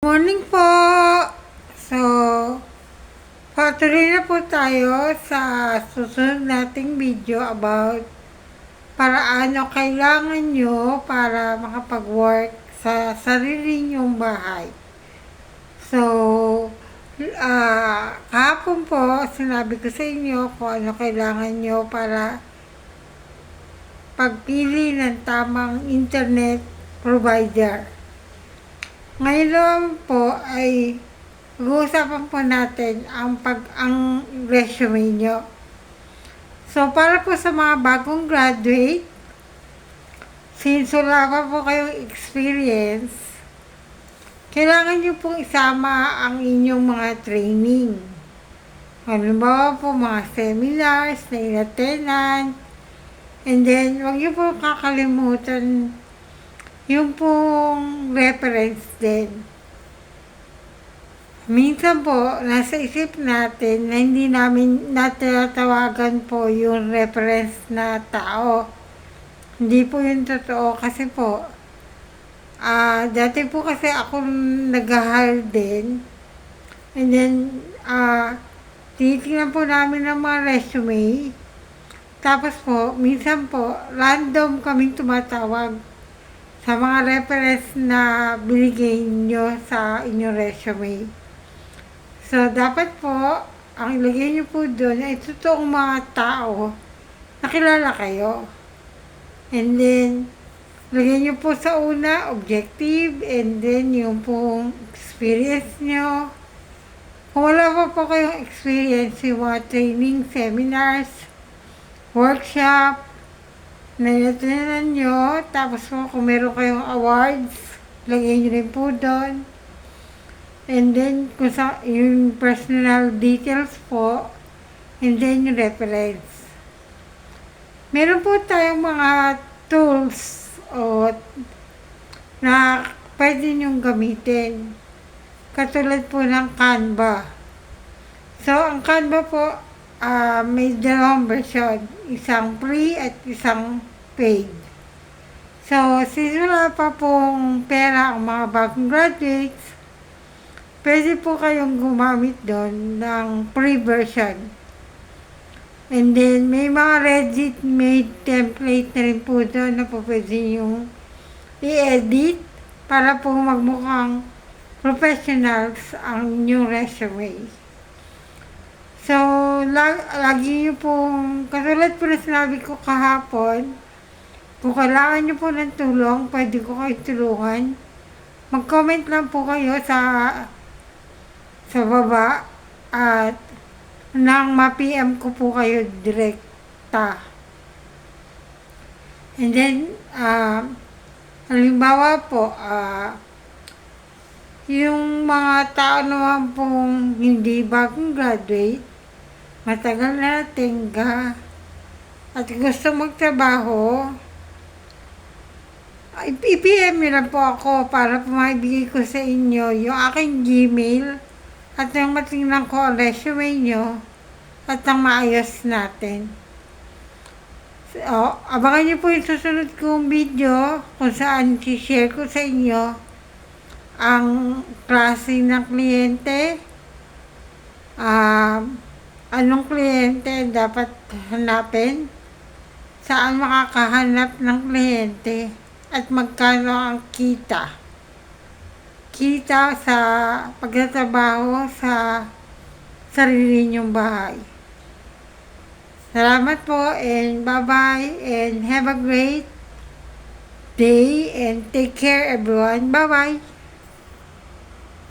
Morning po! So, patuloy na po tayo sa susunod nating video about paano kailangan nyo para makapag-work sa sarili nyong bahay. So, kahapon po, sinabi ko sa inyo kung ano kailangan nyo para pagpili ng tamang internet provider. Ngayon po ay pag-uusapan po natin ang resume nyo. So, para po sa mga bagong graduate, since wala pa po kayong experience, kailangan nyo pong isama ang inyong mga training. Halimbawa po mga seminars na inatenan, and then huwag nyo po kakalimutan yung pong reference din. Minsan po, nasa isip natin na hindi namin natatawagan po yung reference na tao. Hindi po yun totoo kasi po, dati po kasi ako nag-hire din. And then, titignan po namin ng mga resume. Tapos po, minsan po, random kaming tumatawag sa mga reference na binigay nyo sa inyong resume. So, dapat po, ang ilagay nyo po doon ay totoong mga tao na kilala kayo. And then, lagay nyo po sa una, objective, and then yung pong experience nyo. Kung wala pa po kayong experience, yung mga training, seminars, workshop, na-attend nyo, tapos po kung meron kayong awards, lagay nyo rin po doon. And then, kung sa yung personal details po, and then yung reference. Meron po tayong mga tools na pwede nyong gamitin. Katulad po ng Canva. So, ang Canva po, may dalawang version. Isang free at isang paid. So, since wala pa pong pera ang mga bagong graduates, pwede po kayong gumamit doon ng free version. And then, may mga Reddit-made template na rin po doon na po pwede yung i-edit para po magmukhang professionals ang inyong resume. So, lagi nyo pong, katulad po na sinabi ko kahapon, kung kailangan nyo po ng tulong, pwede ko kayo tulungan. Mag-comment lang po kayo sa baba at nang ma-PM ko po kayo direkta. And then, halimbawa po, yung mga tao naman pong hindi bagong graduate, matagal na tingga, at gusto magtrabaho, i-PM nyo lang po ako para po maibigay ko sa inyo yung aking Gmail at yung matingnan ko ang resume nyo at ang maayos natin. So, abangan nyo po yung susunod kong video kung saan i-share ko sa inyo ang klase ng kliyente, anong kliyente dapat hanapin, saan makakahanap ng kliyente, at magkano ang kita sa pagtatrabaho sa sarili nyong bahay. Salamat po and bye-bye and have a great day and take care everyone. Bye-bye!